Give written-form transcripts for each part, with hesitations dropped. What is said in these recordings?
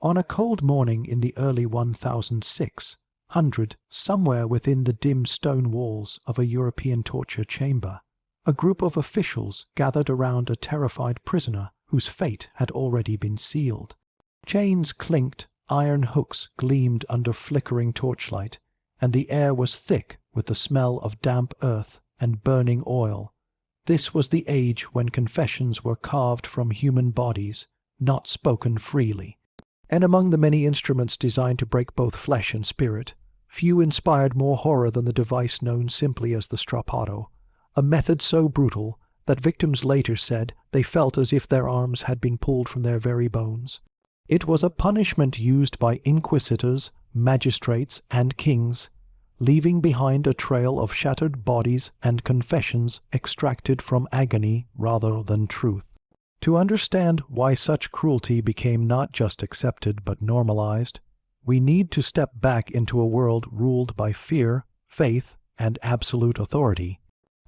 On a cold morning in the early 1600, somewhere within the dim stone walls of a European torture chamber, a group of officials gathered around a terrified prisoner whose fate had already been sealed. Chains clinked, iron hooks gleamed under flickering torchlight, and the air was thick with the smell of damp earth and burning oil. This was the age when confessions were carved from human bodies, not spoken freely. And among the many instruments designed to break both flesh and spirit, few inspired more horror than the device known simply as the strappado, a method so brutal that victims later said they felt as if their arms had been pulled from their very bones. It was a punishment used by inquisitors, magistrates, and kings, leaving behind a trail of shattered bodies and confessions extracted from agony rather than truth. To understand why such cruelty became not just accepted but normalized, we need to step back into a world ruled by fear, faith, and absolute authority.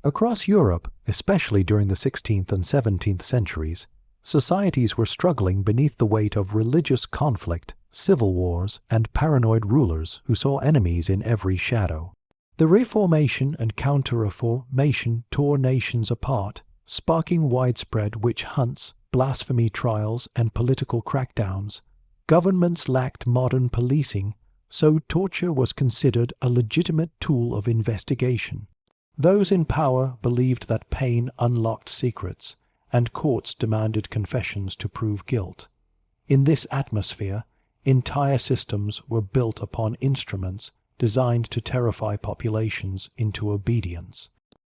Across Europe, especially during the 16th and 17th centuries, societies were struggling beneath the weight of religious conflict, civil wars, and paranoid rulers who saw enemies in every shadow. The Reformation and Counter-Reformation tore nations apart, sparking widespread witch hunts, blasphemy trials, and political crackdowns. Governments lacked modern policing, so torture was considered a legitimate tool of investigation. Those in power believed that pain unlocked secrets, and courts demanded confessions to prove guilt. In this atmosphere, entire systems were built upon instruments designed to terrify populations into obedience.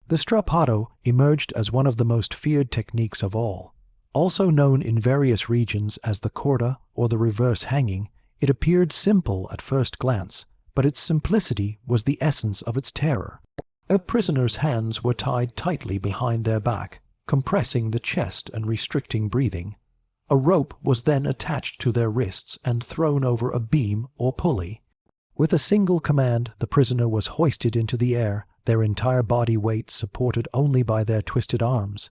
The strappado emerged as one of the most feared techniques of all. Also known in various regions as the corda or the reverse hanging, it appeared simple at first glance, but its simplicity was the essence of its terror. A prisoner's hands were tied tightly behind their back, compressing the chest and restricting breathing. A rope was then attached to their wrists and thrown over a beam or pulley. With a single command, the prisoner was hoisted into the air, their entire body weight supported only by their twisted arms.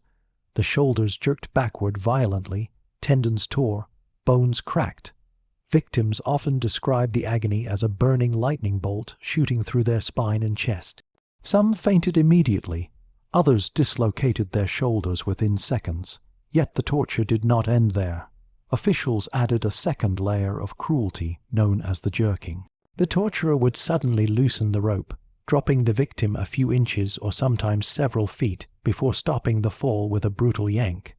The shoulders jerked backward violently, tendons tore, bones cracked. Victims often described the agony as a burning lightning bolt shooting through their spine and chest. Some fainted immediately, others dislocated their shoulders within seconds. Yet the torture did not end there. Officials added a second layer of cruelty known as the jerking. The torturer would suddenly loosen the rope, dropping the victim a few inches or sometimes several feet before stopping the fall with a brutal yank.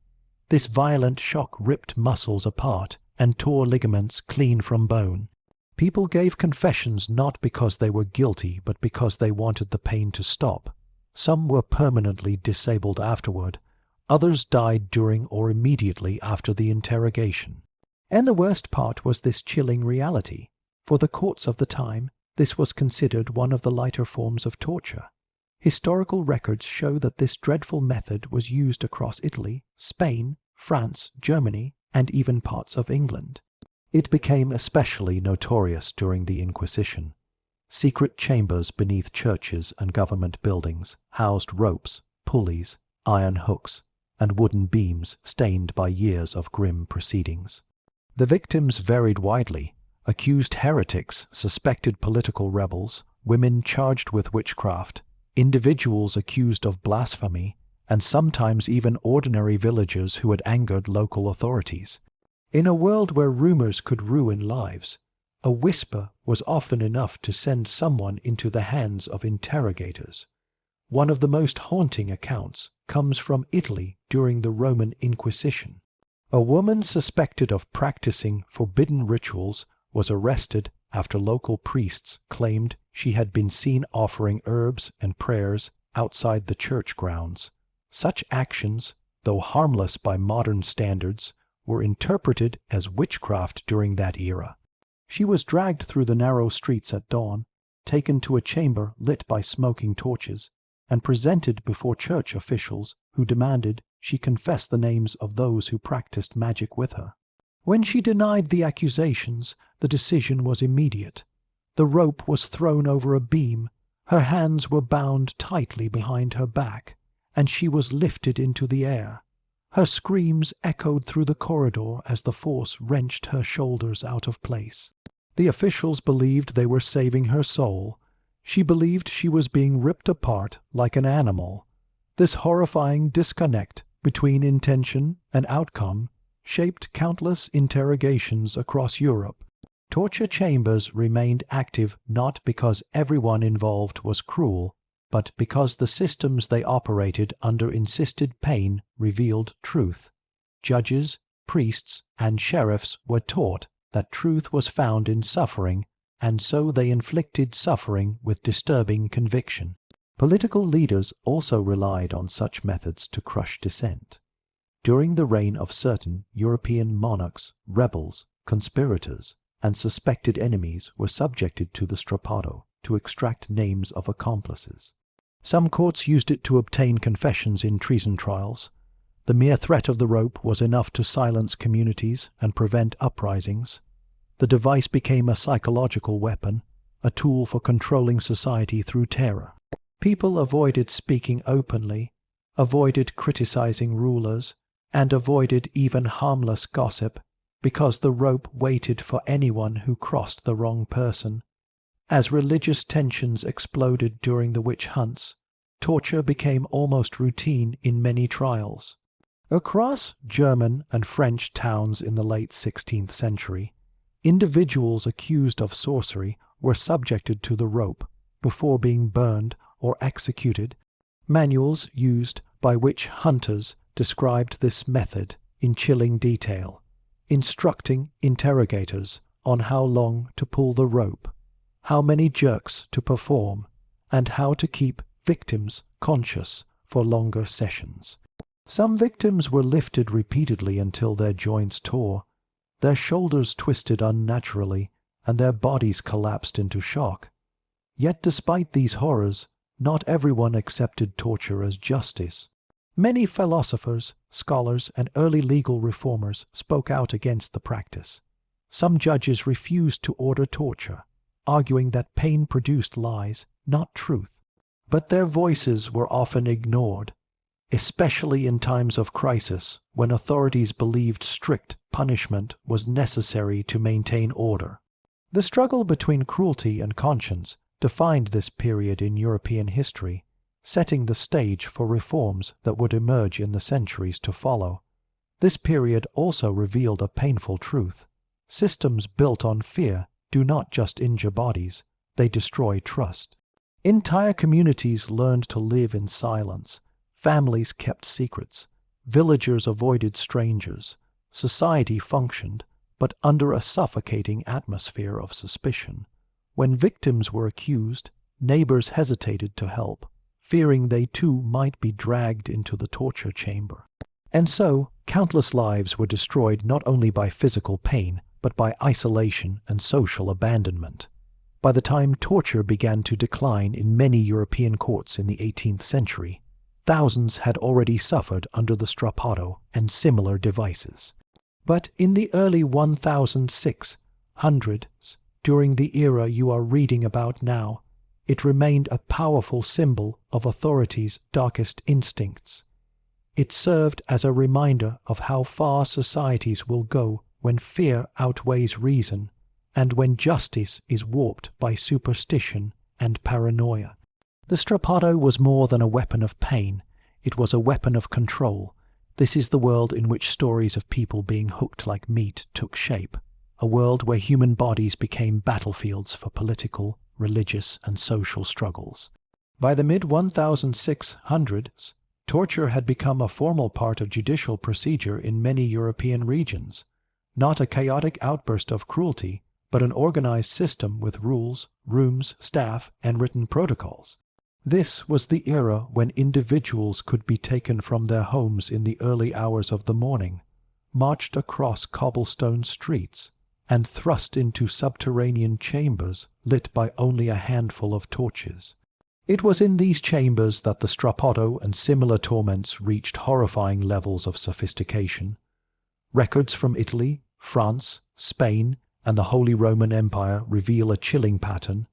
This violent shock ripped muscles apart and tore ligaments clean from bone. People gave confessions not because they were guilty but because they wanted the pain to stop. Some were permanently disabled afterward. Others died during or immediately after the interrogation. And the worst part was this chilling reality. For the courts of the time, this was considered one of the lighter forms of torture. Historical records show that this dreadful method was used across Italy, Spain, France, Germany, and even parts of England. It became especially notorious during the Inquisition. Secret chambers beneath churches and government buildings housed ropes, pulleys, iron hooks, and wooden beams stained by years of grim proceedings. The victims varied widely: accused heretics, suspected political rebels, women charged with witchcraft, individuals accused of blasphemy, and sometimes even ordinary villagers who had angered local authorities. In a world where rumors could ruin lives, a whisper was often enough to send someone into the hands of interrogators. One of the most haunting accounts comes from Italy during the Roman Inquisition. A woman suspected of practicing forbidden rituals was arrested after local priests claimed she had been seen offering herbs and prayers outside the church grounds. Such actions, though harmless by modern standards, were interpreted as witchcraft during that era. She was dragged through the narrow streets at dawn, taken to a chamber lit by smoking torches, and presented before church officials who demanded she confess the names of those who practiced magic with her. When she denied the accusations, the decision was immediate. The rope was thrown over a beam, her hands were bound tightly behind her back, and she was lifted into the air. Her screams echoed through the corridor as the force wrenched her shoulders out of place. The officials believed they were saving her soul. She believed she was being ripped apart like an animal. This horrifying disconnect between intention and outcome shaped countless interrogations across Europe. Torture chambers remained active not because everyone involved was cruel, but because the systems they operated under insisted pain revealed truth. Judges, priests, and sheriffs were taught that truth was found in suffering, and so they inflicted suffering with disturbing conviction. Political leaders also relied on such methods to crush dissent. During the reign of certain European monarchs, rebels, conspirators, and suspected enemies were subjected to the Strappado to extract names of accomplices. Some courts used it to obtain confessions in treason trials. The mere threat of the rope was enough to silence communities and prevent uprisings. The device became a psychological weapon, a tool for controlling society through terror. People avoided speaking openly, avoided criticizing rulers, and avoided even harmless gossip because the rope waited for anyone who crossed the wrong person. As religious tensions exploded during the witch hunts, torture became almost routine in many trials. Across German and French towns in the late 16th century, individuals accused of sorcery were subjected to the rope before being burned or executed. Manuals used by witch hunters described this method in chilling detail, instructing interrogators on how long to pull the rope, how many jerks to perform, and how to keep victims conscious for longer sessions. Some victims were lifted repeatedly until their joints tore, their shoulders twisted unnaturally, and their bodies collapsed into shock. Yet despite these horrors, not everyone accepted torture as justice. Many philosophers, scholars, and early legal reformers spoke out against the practice. Some judges refused to order torture, arguing that pain produced lies, not truth. But their voices were often ignored, especially in times of crisis when authorities believed strict punishment was necessary to maintain order. The struggle between cruelty and conscience defined this period in European history, setting the stage for reforms that would emerge in the centuries to follow. This period also revealed a painful truth. Systems built on fear do not just injure bodies, they destroy trust. Entire communities learned to live in silence. Families kept secrets. Villagers avoided strangers. Society functioned, but under a suffocating atmosphere of suspicion. When victims were accused, neighbors hesitated to help, fearing they too might be dragged into the torture chamber. And so, countless lives were destroyed not only by physical pain, but by isolation and social abandonment. By the time torture began to decline in many European courts in the 18th century, thousands had already suffered under the Strappado and similar devices. But in the early 1600s, during the era you are reading about now, it remained a powerful symbol of authority's darkest instincts. It served as a reminder of how far societies will go when fear outweighs reason, and when justice is warped by superstition and paranoia. The Strappado was more than a weapon of pain, it was a weapon of control. This is the world in which stories of people being hooked like meat took shape, a world where human bodies became battlefields for political, religious, and social struggles. By the mid-1600s, torture had become a formal part of judicial procedure in many European regions, not a chaotic outburst of cruelty, but an organized system with rules, rooms, staff, and written protocols. This was the era when individuals could be taken from their homes in the early hours of the morning, marched across cobblestone streets, and thrust into subterranean chambers lit by only a handful of torches. It was in these chambers that the Strappado and similar torments reached horrifying levels of sophistication. Records from Italy, France, Spain, and the Holy Roman Empire reveal a chilling pattern.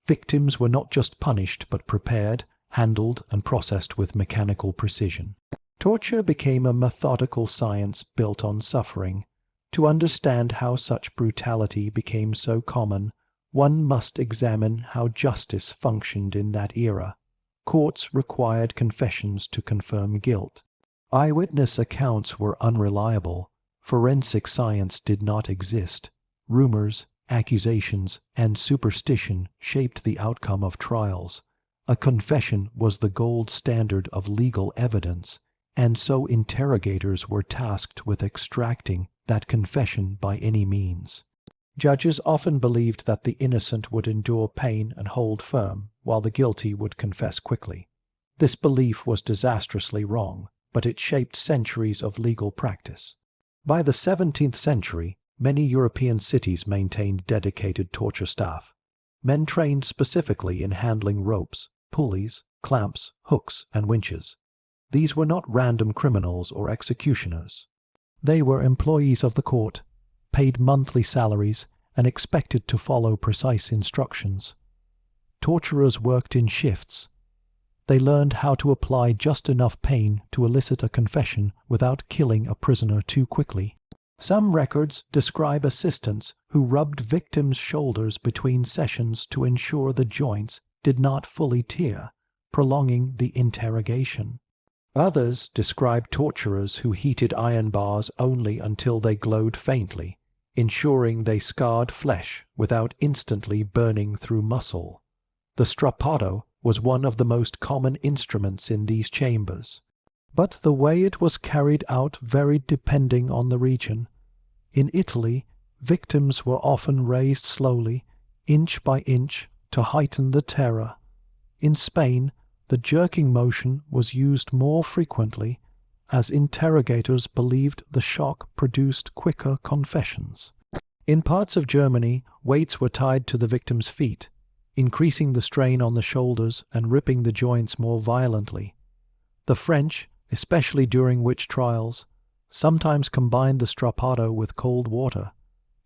Victims were not just punished but prepared, handled, and processed with mechanical precision. Torture became a methodical science built on suffering. To understand how such brutality became so common, one must examine how justice functioned in that era. Courts required confessions to confirm guilt. Eyewitness accounts were unreliable. Forensic science did not exist. Rumors, accusations, and superstition shaped the outcome of trials. A confession was the gold standard of legal evidence, and so interrogators were tasked with extracting that confession by any means. Judges often believed that the innocent would endure pain and hold firm, while the guilty would confess quickly. This belief was disastrously wrong, but it shaped centuries of legal practice. By the 17th century, many European cities maintained dedicated torture staff, men trained specifically in handling ropes, pulleys, clamps, hooks, and winches. These were not random criminals or executioners. They were employees of the court, paid monthly salaries, and expected to follow precise instructions. Torturers worked in shifts. They learned how to apply just enough pain to elicit a confession without killing a prisoner too quickly. Some records describe assistants who rubbed victims' shoulders between sessions to ensure the joints did not fully tear, prolonging the interrogation. Others describe torturers who heated iron bars only until they glowed faintly, ensuring they scarred flesh without instantly burning through muscle. The strappado was one of the most common instruments in these chambers, but the way it was carried out varied depending on the region. In Italy, victims were often raised slowly, inch by inch, to heighten the terror. In Spain, the jerking motion was used more frequently, as interrogators believed the shock produced quicker confessions. In parts of Germany, weights were tied to the victim's feet, increasing the strain on the shoulders and ripping the joints more violently. The French, especially during witch trials, sometimes combined the strappado with cold water,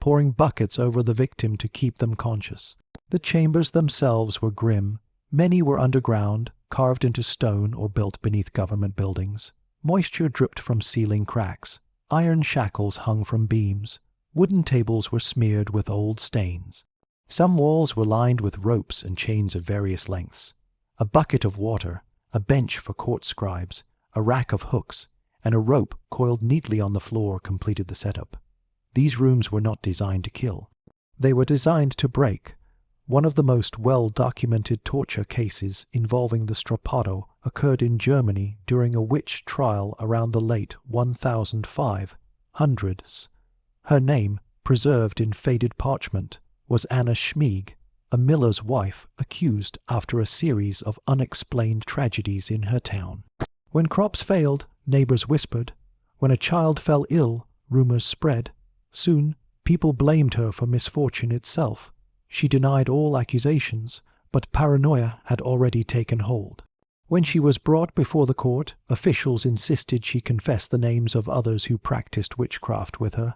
pouring buckets over the victim to keep them conscious. The chambers themselves were grim. Many were underground, carved into stone or built beneath government buildings. Moisture dripped from ceiling cracks. Iron shackles hung from beams. Wooden tables were smeared with old stains. Some walls were lined with ropes and chains of various lengths. A bucket of water, a bench for court scribes, a rack of hooks, and a rope coiled neatly on the floor completed the setup. These rooms were not designed to kill. They were designed to break. One of the most well-documented torture cases involving the strappado occurred in Germany during a witch trial around the late 1500s. Her name, preserved in faded parchment, was Anna Schmieg, a miller's wife accused after a series of unexplained tragedies in her town. When crops failed, neighbors whispered. When a child fell ill, rumors spread. Soon, people blamed her for misfortune itself. She denied all accusations, but paranoia had already taken hold. When she was brought before the court, officials insisted she confess the names of others who practiced witchcraft with her.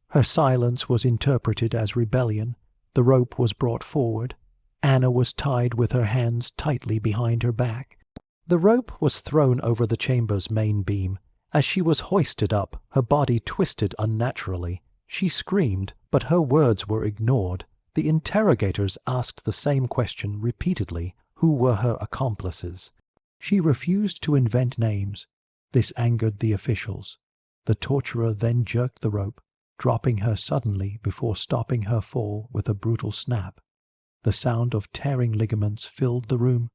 Her silence was interpreted as rebellion. The rope was brought forward. Anna was tied with her hands tightly behind her back. The rope was thrown over the chamber's main beam. As she was hoisted up, her body twisted unnaturally. She screamed, but her words were ignored. The interrogators asked the same question repeatedly: who were her accomplices? She refused to invent names. This angered the officials. The torturer then jerked the rope, dropping her suddenly before stopping her fall with a brutal snap. The sound of tearing ligaments filled the room.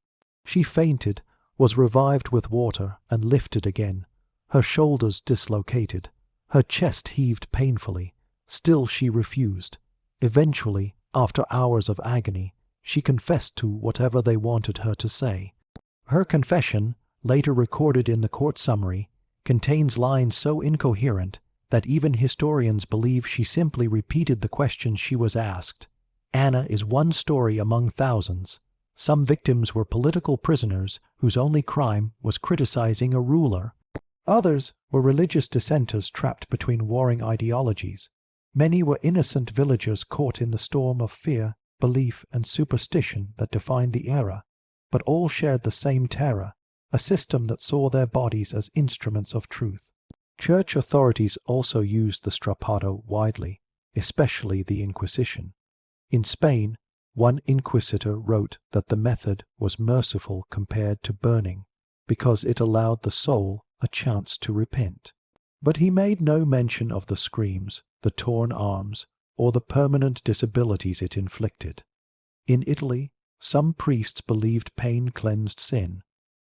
She fainted, was revived with water, and lifted again. Her shoulders dislocated. Her chest heaved painfully. Still she refused. Eventually, after hours of agony, she confessed to whatever they wanted her to say. Her confession, later recorded in the court summary, contains lines so incoherent that even historians believe she simply repeated the questions she was asked. Anna is one story among thousands. Some victims were political prisoners whose only crime was criticizing a ruler. Others were religious dissenters trapped between warring ideologies. Many were innocent villagers caught in the storm of fear, belief, and superstition that defined the era, but all shared the same terror. a system that saw their bodies as instruments of truth. Church authorities also used the strappado widely, especially the Inquisition. In Spain, one inquisitor wrote that the method was merciful compared to burning, because it allowed the soul a chance to repent. But he made no mention of the screams, the torn arms, or the permanent disabilities it inflicted. In Italy, some priests believed pain cleansed sin,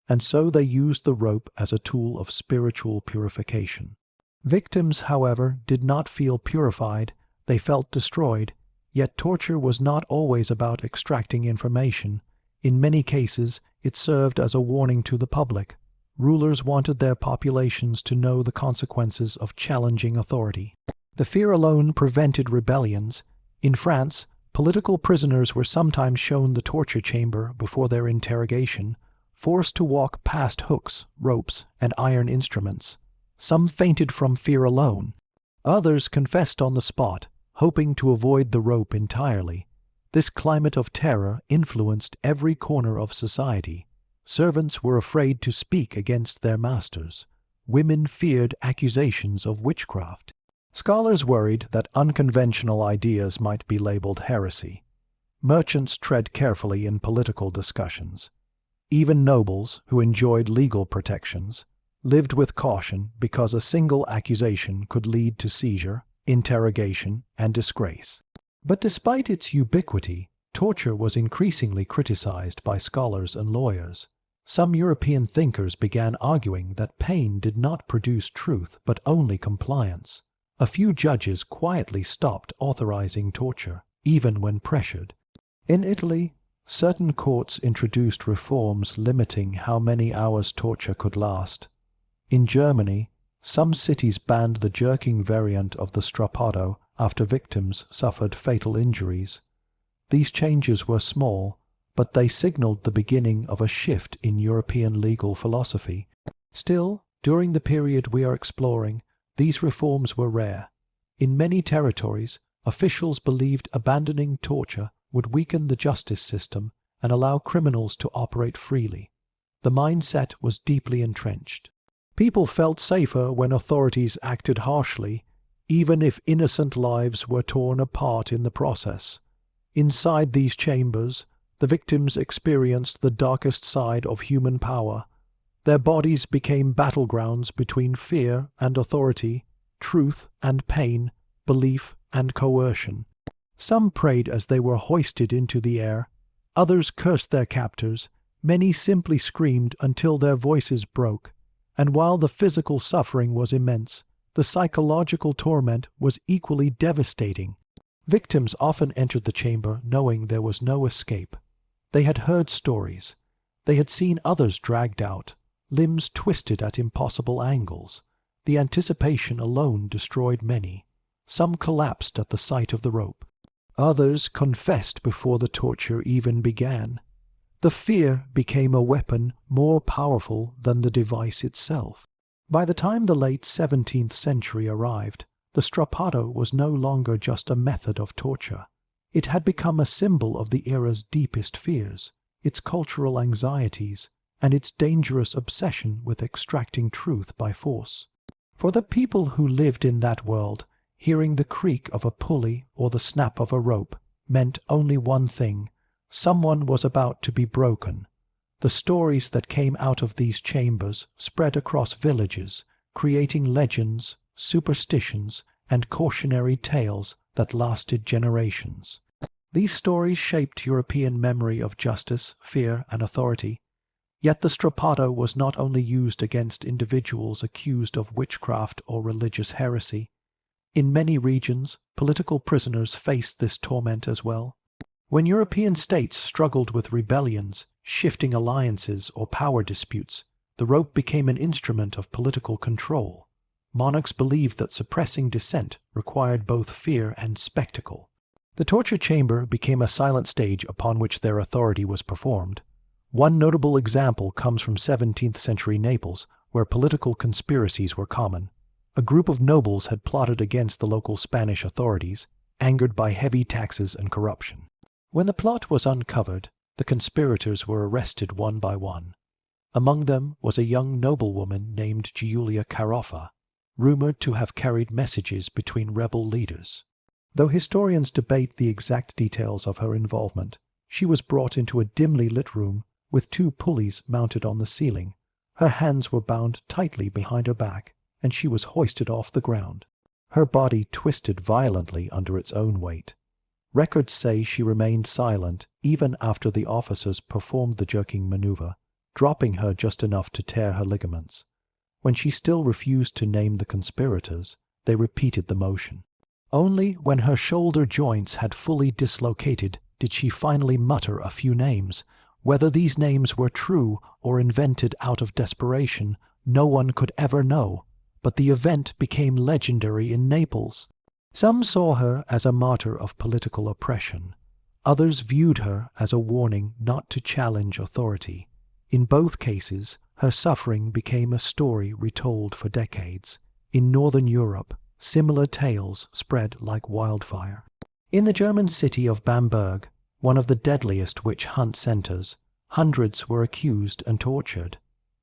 and so they used the rope as a tool of spiritual purification. Victims, however, did not feel purified, they felt destroyed, yet torture was not always about extracting information. In many cases, it served as a warning to the public. Rulers wanted their populations to know the consequences of challenging authority. The fear alone prevented rebellions. In France, political prisoners were sometimes shown the torture chamber before their interrogation, forced to walk past hooks, ropes, and iron instruments. Some fainted from fear alone. Others confessed on the spot, hoping to avoid the rope entirely. This climate of terror influenced every corner of society. Servants were afraid to speak against their masters. Women feared accusations of witchcraft. Scholars worried that unconventional ideas might be labeled heresy. Merchants tread carefully in political discussions. Even nobles, who enjoyed legal protections, lived with caution because a single accusation could lead to seizure, interrogation, and disgrace. But despite its ubiquity, torture was increasingly criticized by scholars and lawyers. Some European thinkers began arguing that pain did not produce truth but only compliance. A few judges quietly stopped authorizing torture, even when pressured. In Italy, certain courts introduced reforms limiting how many hours torture could last. In Germany, some cities banned the jerking variant of the strappado after victims suffered fatal injuries. These changes were small, but they signaled the beginning of a shift in European legal philosophy. Still, during the period we are exploring, these reforms were rare. In many territories, officials believed abandoning torture would weaken the justice system and allow criminals to operate freely. The mindset was deeply entrenched. People felt safer when authorities acted harshly, even if innocent lives were torn apart in the process. Inside these chambers, the victims experienced the darkest side of human power. Their bodies became battlegrounds between fear and authority, truth and pain, belief and coercion. Some prayed as they were hoisted into the air. Others cursed their captors. Many simply screamed until their voices broke. And while the physical suffering was immense, the psychological torment was equally devastating. Victims often entered the chamber knowing there was no escape. They had heard stories. They had seen others dragged out, limbs twisted at impossible angles. The anticipation alone destroyed many. Some collapsed at the sight of the rope. Others confessed before the torture even began. The fear became a weapon more powerful than the device itself. By the time the late 17th century arrived, the strappado was no longer just a method of torture. It had become a symbol of the era's deepest fears, its cultural anxieties, and its dangerous obsession with extracting truth by force. For the people who lived in that world, hearing the creak of a pulley or the snap of a rope meant only one thing: someone was about to be broken. The stories that came out of these chambers spread across villages, creating legends, superstitions, and cautionary tales that lasted generations. These stories shaped European memory of justice, fear, and authority. Yet the strappado was not only used against individuals accused of witchcraft or religious heresy. In many regions, political prisoners faced this torment as well. When European states struggled with rebellions, shifting alliances, or power disputes, the rope became an instrument of political control. Monarchs believed that suppressing dissent required both fear and spectacle. The torture chamber became a silent stage upon which their authority was performed. One notable example comes from 17th century Naples, where political conspiracies were common. A group of nobles had plotted against the local Spanish authorities, angered by heavy taxes and corruption. When the plot was uncovered, the conspirators were arrested one by one. Among them was a young noblewoman named Giulia Caroffa, rumored to have carried messages between rebel leaders. Though historians debate the exact details of her involvement, she was brought into a dimly lit room with 2 pulleys mounted on the ceiling. Her hands were bound tightly behind her back, and she was hoisted off the ground. Her body twisted violently under its own weight. Records say she remained silent even after the officers performed the jerking maneuver, dropping her just enough to tear her ligaments. When she still refused to name the conspirators, they repeated the motion. Only when her shoulder joints had fully dislocated did she finally mutter a few names. Whether these names were true or invented out of desperation, no one could ever know, but the event became legendary in Naples. Some saw her as a martyr of political oppression. Others viewed her as a warning not to challenge authority. In both cases, her suffering became a story retold for decades. In Northern Europe, similar tales spread like wildfire. In the German city of Bamberg, one of the deadliest witch hunt centers, hundreds were accused and tortured.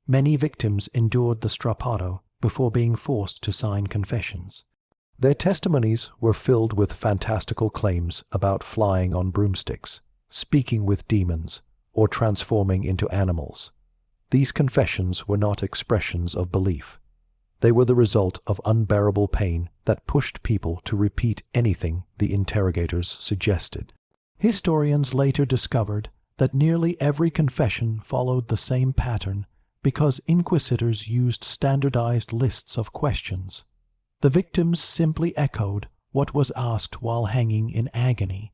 Many victims endured the Strappado before being forced to sign confessions. Their testimonies were filled with fantastical claims about flying on broomsticks, speaking with demons, or transforming into animals. These confessions were not expressions of belief. They were the result of unbearable pain that pushed people to repeat anything the interrogators suggested. Historians later discovered that nearly every confession followed the same pattern because inquisitors used standardized lists of questions. The victims simply echoed what was asked while hanging in agony.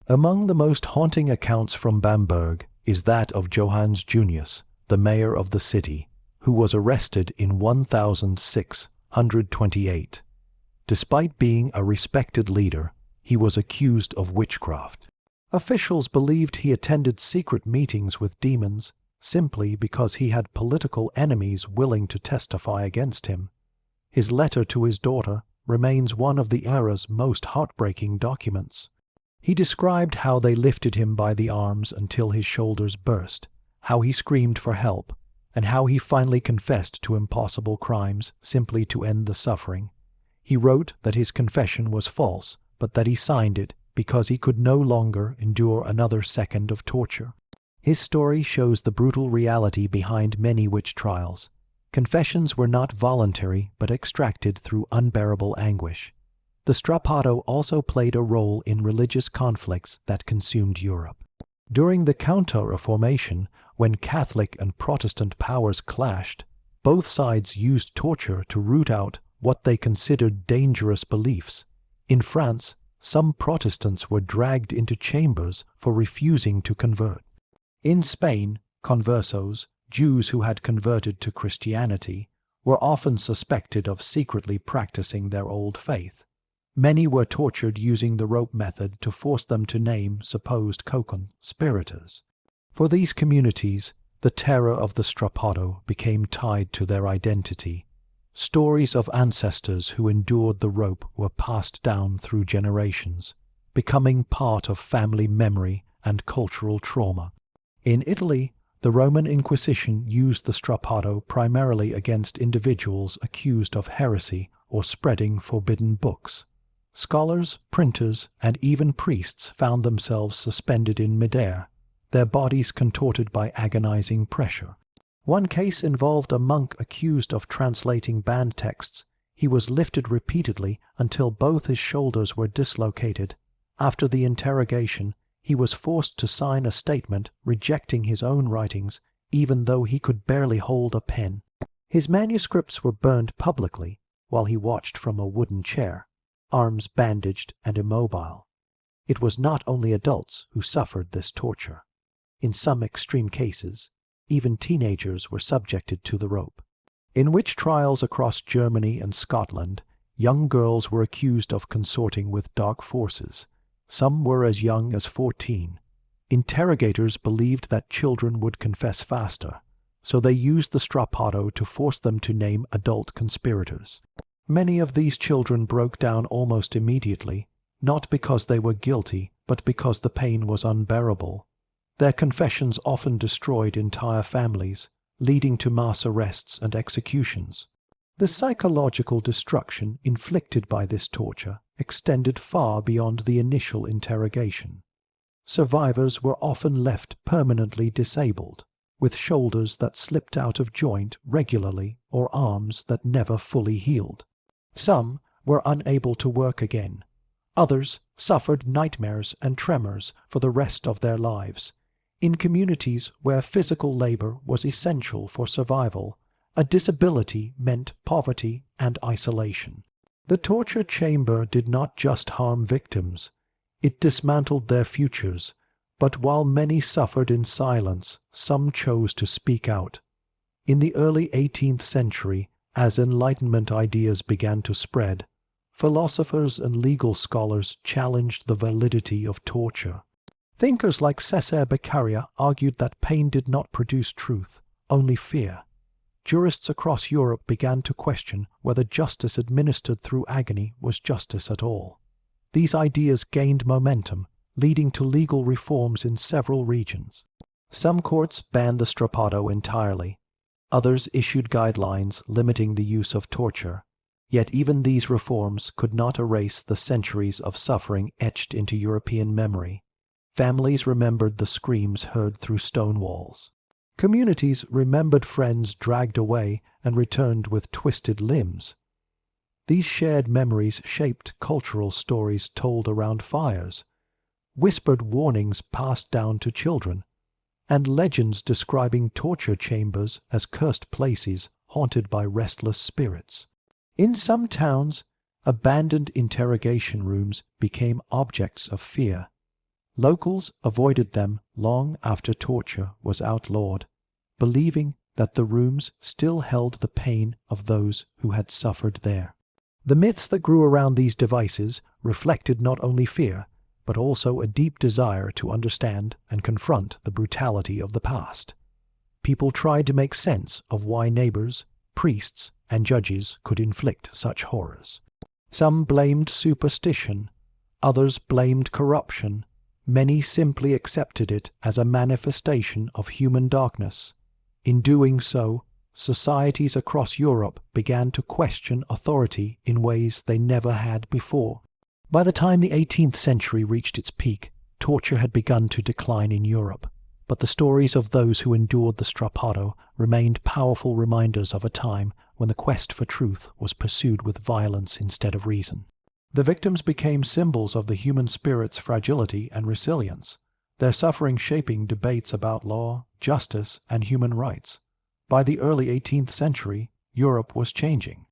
Among the most haunting accounts from Bamberg is that of Johannes Junius, the mayor of the city, who was arrested in 1628. Despite being a respected leader, he was accused of witchcraft. Officials believed he attended secret meetings with demons simply because he had political enemies willing to testify against him. His letter to his daughter remains one of the era's most heartbreaking documents. He described how they lifted him by the arms until his shoulders burst, how he screamed for help, and how he finally confessed to impossible crimes simply to end the suffering. He wrote that his confession was false, but that he signed it because he could no longer endure another second of torture. His story shows the brutal reality behind many witch trials. Confessions were not voluntary but extracted through unbearable anguish. The Strappado also played a role in religious conflicts that consumed Europe. During the Counter-Reformation, when Catholic and Protestant powers clashed, both sides used torture to root out what they considered dangerous beliefs. In France, some Protestants were dragged into chambers for refusing to convert. In Spain, conversos, Jews who had converted to Christianity, were often suspected of secretly practicing their old faith. Many were tortured using the rope method to force them to name supposed co-conspirators. For these communities, the terror of the Strappado became tied to their identity. Stories of ancestors who endured the rope were passed down through generations, becoming part of family memory and cultural trauma. In Italy, the Roman Inquisition used the Strappado primarily against individuals accused of heresy or spreading forbidden books. Scholars, printers, and even priests found themselves suspended in midair, their bodies contorted by agonizing pressure. One case involved a monk accused of translating banned texts. He was lifted repeatedly until both his shoulders were dislocated. After the interrogation, he was forced to sign a statement rejecting his own writings, even though he could barely hold a pen. His manuscripts were burned publicly while he watched from a wooden chair, arms bandaged and immobile. It was not only adults who suffered this torture. In some extreme cases, even teenagers were subjected to the rope. In witch trials across Germany and Scotland, young girls were accused of consorting with dark forces. Some were as young as 14. Interrogators believed that children would confess faster, so they used the Strappado to force them to name adult conspirators. Many of these children broke down almost immediately, not because they were guilty, but because the pain was unbearable. Their confessions often destroyed entire families, leading to mass arrests and executions. The psychological destruction inflicted by this torture extended far beyond the initial interrogation. Survivors were often left permanently disabled, with shoulders that slipped out of joint regularly or arms that never fully healed. Some were unable to work again. Others suffered nightmares and tremors for the rest of their lives. In communities where physical labor was essential for survival, a disability meant poverty and isolation. The torture chamber did not just harm victims, it dismantled their futures, but while many suffered in silence, some chose to speak out. In the early 18th century, as Enlightenment ideas began to spread, philosophers and legal scholars challenged the validity of torture. Thinkers like Cesare Beccaria argued that pain did not produce truth, only fear. Jurists across Europe began to question whether justice administered through agony was justice at all. These ideas gained momentum, leading to legal reforms in several regions. Some courts banned the strappado entirely. Others issued guidelines limiting the use of torture. Yet even these reforms could not erase the centuries of suffering etched into European memory. Families remembered the screams heard through stone walls. Communities remembered friends dragged away and returned with twisted limbs. These shared memories shaped cultural stories told around fires, whispered warnings passed down to children, and legends describing torture chambers as cursed places haunted by restless spirits. In some towns, abandoned interrogation rooms became objects of fear. Locals avoided them long after torture was outlawed, believing that the rooms still held the pain of those who had suffered there. The myths that grew around these devices reflected not only fear, but also a deep desire to understand and confront the brutality of the past. People tried to make sense of why neighbors, priests, and judges could inflict such horrors. Some blamed superstition, others blamed corruption, many simply accepted it as a manifestation of human darkness. In doing so, societies across Europe began to question authority in ways they never had before. By the time the 18th century reached its peak, torture had begun to decline in Europe, but the stories of those who endured the strappado remained powerful reminders of a time when the quest for truth was pursued with violence instead of reason. The victims became symbols of the human spirit's fragility and resilience, their suffering shaping debates about law, justice, and human rights. By the early 18th century, Europe was changing.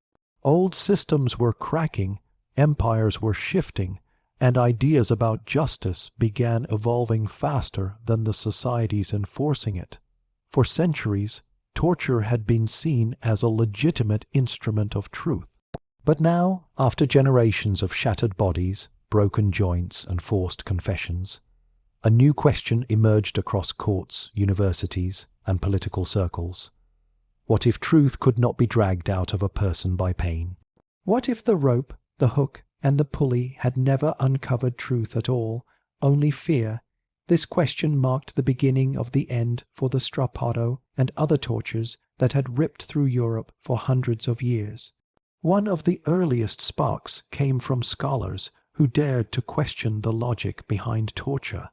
Old systems were cracking, empires were shifting, and ideas about justice began evolving faster than the societies enforcing it. For centuries, torture had been seen as a legitimate instrument of truth. But now, after generations of shattered bodies, broken joints, and forced confessions, a new question emerged across courts, universities, and political circles. What if truth could not be dragged out of a person by pain? What if the rope, the hook, and the pulley had never uncovered truth at all, only fear? This question marked the beginning of the end for the strappado and other tortures that had ripped through Europe for hundreds of years. One of the earliest sparks came from scholars who dared to question the logic behind torture.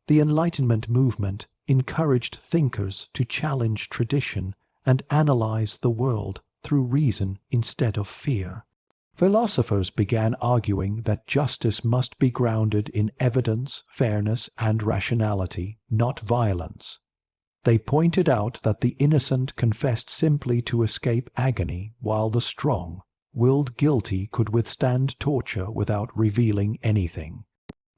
The Enlightenment movement encouraged thinkers to challenge tradition and analyze the world through reason instead of fear. Philosophers began arguing that justice must be grounded in evidence, fairness, and rationality, not violence. They pointed out that the innocent confessed simply to escape agony, while the strong, willed guilty could withstand torture without revealing anything.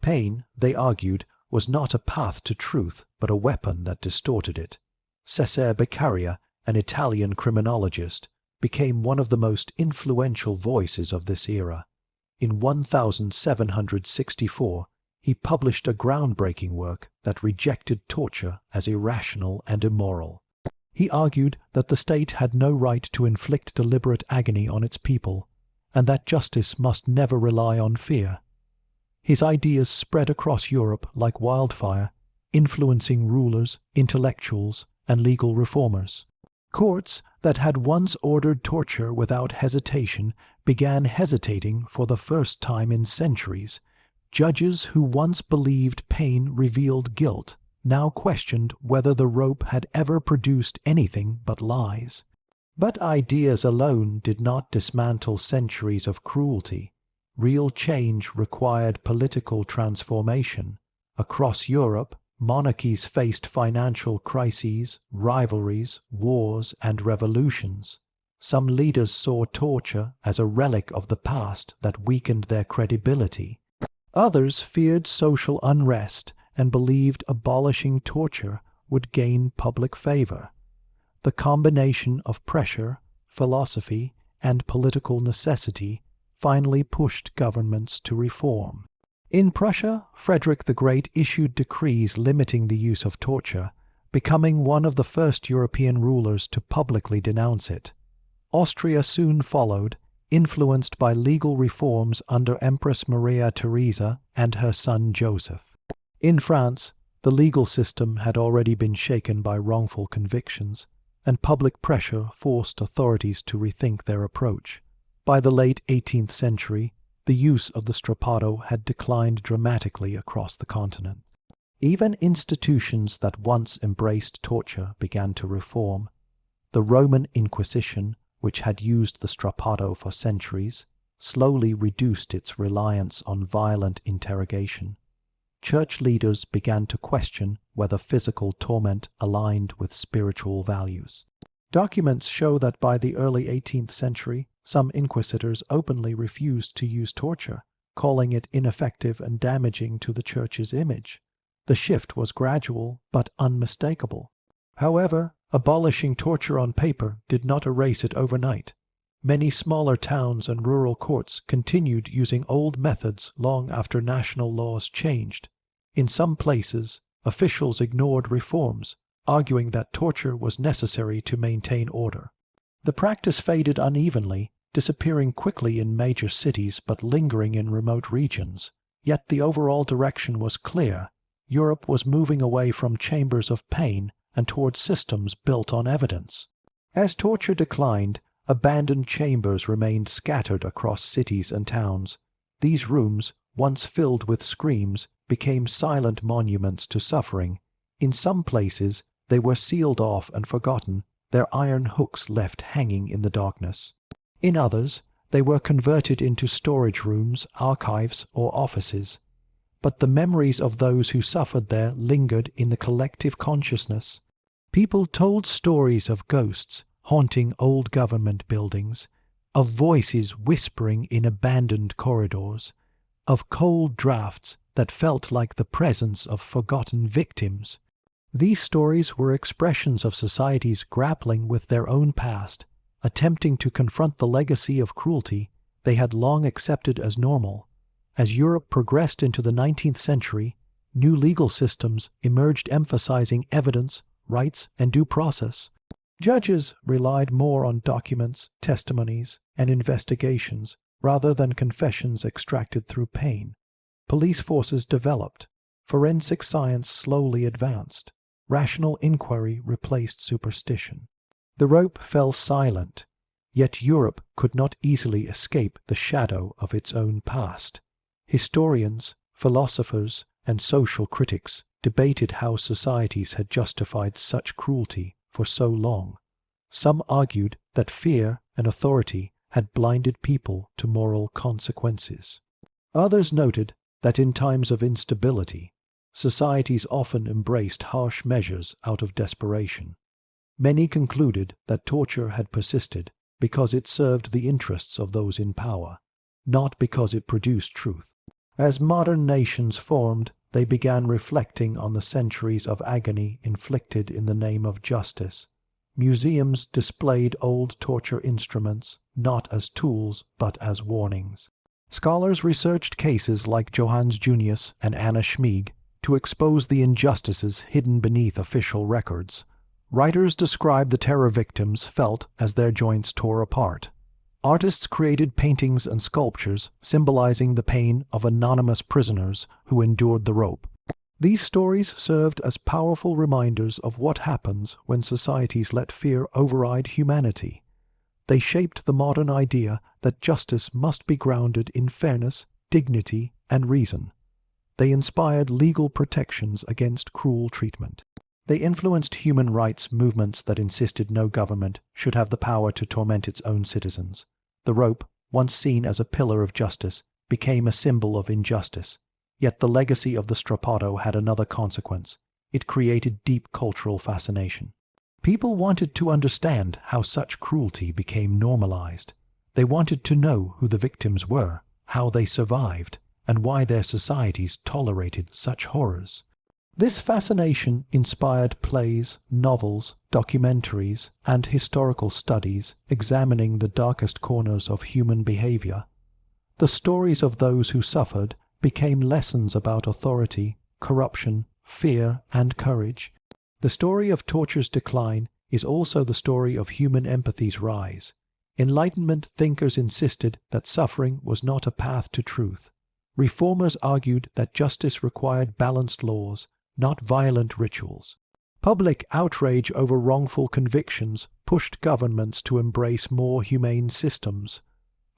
Pain, they argued, was not a path to truth, but a weapon that distorted it. Cesare Beccaria, an Italian criminologist, became one of the most influential voices of this era. In 1764, he published a groundbreaking work that rejected torture as irrational and immoral. He argued that the state had no right to inflict deliberate agony on its people, and that justice must never rely on fear. His ideas spread across Europe like wildfire, influencing rulers, intellectuals, and legal reformers. Courts that had once ordered torture without hesitation began hesitating for the first time in centuries. Judges who once believed pain revealed guilt now questioned whether the rope had ever produced anything but lies. But ideas alone did not dismantle centuries of cruelty. Real change required political transformation. Across Europe, monarchies faced financial crises, rivalries, wars, and revolutions. Some leaders saw torture as a relic of the past that weakened their credibility. Others feared social unrest and believed abolishing torture would gain public favor. The combination of pressure, philosophy, and political necessity finally pushed governments to reform. In Prussia, Frederick the Great issued decrees limiting the use of torture, becoming one of the first European rulers to publicly denounce it. Austria soon followed, influenced by legal reforms under Empress Maria Theresa and her son Joseph. In France, the legal system had already been shaken by wrongful convictions, and public pressure forced authorities to rethink their approach. By the late 18th century, the use of the Strappado had declined dramatically across the continent. Even institutions that once embraced torture began to reform. The Roman Inquisition, which had used the Strappado for centuries, slowly reduced its reliance on violent interrogation. Church leaders began to question whether physical torment aligned with spiritual values. Documents show that by the early 18th century, some inquisitors openly refused to use torture, calling it ineffective and damaging to the Church's image. The shift was gradual but unmistakable. However, abolishing torture on paper did not erase it overnight. Many smaller towns and rural courts continued using old methods long after national laws changed. In some places, officials ignored reforms, arguing that torture was necessary to maintain order. The practice faded unevenly, disappearing quickly in major cities but lingering in remote regions. Yet the overall direction was clear. Europe was moving away from chambers of pain and towards systems built on evidence. As torture declined, abandoned chambers remained scattered across cities and towns. These rooms, once filled with screams, became silent monuments to suffering. In some places, they were sealed off and forgotten, their iron hooks left hanging in the darkness. In others, they were converted into storage rooms, archives, or offices. But the memories of those who suffered there lingered in the collective consciousness. People told stories of ghosts haunting old government buildings, of voices whispering in abandoned corridors, of cold drafts that felt like the presence of forgotten victims. These stories were expressions of societies grappling with their own past, attempting to confront the legacy of cruelty they had long accepted as normal. As Europe progressed into the 19th century, new legal systems emerged emphasizing evidence, rights, and due process. Judges relied more on documents, testimonies, and investigations rather than confessions extracted through pain. Police forces developed. Forensic science slowly advanced. Rational inquiry replaced superstition. The rope fell silent, yet Europe could not easily escape the shadow of its own past. Historians, philosophers, and social critics debated how societies had justified such cruelty for so long. Some argued that fear and authority had blinded people to moral consequences. Others noted that in times of instability, societies often embraced harsh measures out of desperation. Many concluded that torture had persisted because it served the interests of those in power, not because it produced truth. As modern nations formed, they began reflecting on the centuries of agony inflicted in the name of justice. Museums displayed old torture instruments, not as tools but as warnings. Scholars researched cases like Johannes Junius and Anna Schmid to expose the injustices hidden beneath official records. Writers described the terror victims felt as their joints tore apart. Artists created paintings and sculptures symbolizing the pain of anonymous prisoners who endured the rope. These stories served as powerful reminders of what happens when societies let fear override humanity. They shaped the modern idea that justice must be grounded in fairness, dignity, and reason. They inspired legal protections against cruel treatment. They influenced human rights movements that insisted no government should have the power to torment its own citizens. The rope, once seen as a pillar of justice, became a symbol of injustice. Yet the legacy of the Strappado had another consequence. It created deep cultural fascination. People wanted to understand how such cruelty became normalized. They wanted to know who the victims were, how they survived, and why their societies tolerated such horrors. This fascination inspired plays, novels, documentaries, and historical studies examining the darkest corners of human behavior. The stories of those who suffered became lessons about authority, corruption, fear, and courage. The story of torture's decline is also the story of human empathy's rise. Enlightenment thinkers insisted that suffering was not a path to truth. Reformers argued that justice required balanced laws, not violent rituals. Public outrage over wrongful convictions pushed governments to embrace more humane systems.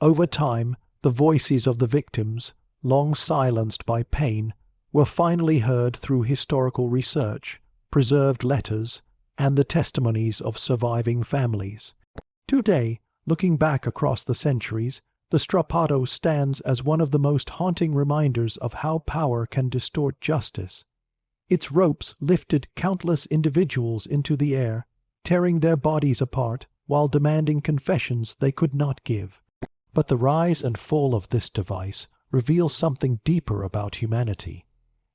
Over time, the voices of the victims, long silenced by pain, were finally heard through historical research, preserved letters, and the testimonies of surviving families. Today, looking back across the centuries, the Strappado stands as one of the most haunting reminders of how power can distort justice. Its ropes lifted countless individuals into the air, tearing their bodies apart while demanding confessions they could not give. But the rise and fall of this device reveal something deeper about humanity.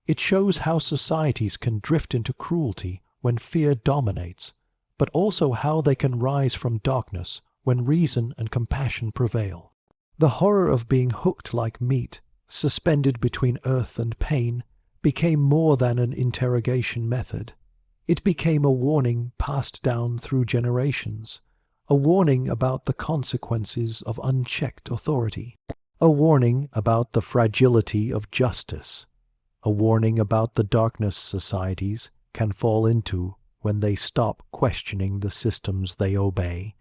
It shows how societies can drift into cruelty when fear dominates, but also how they can rise from darkness when reason and compassion prevail. The horror of being hooked like meat, suspended between earth and pain, became more than an interrogation method. It became a warning passed down through generations, a warning about the consequences of unchecked authority, a warning about the fragility of justice, a warning about the darkness societies can fall into when they stop questioning the systems they obey.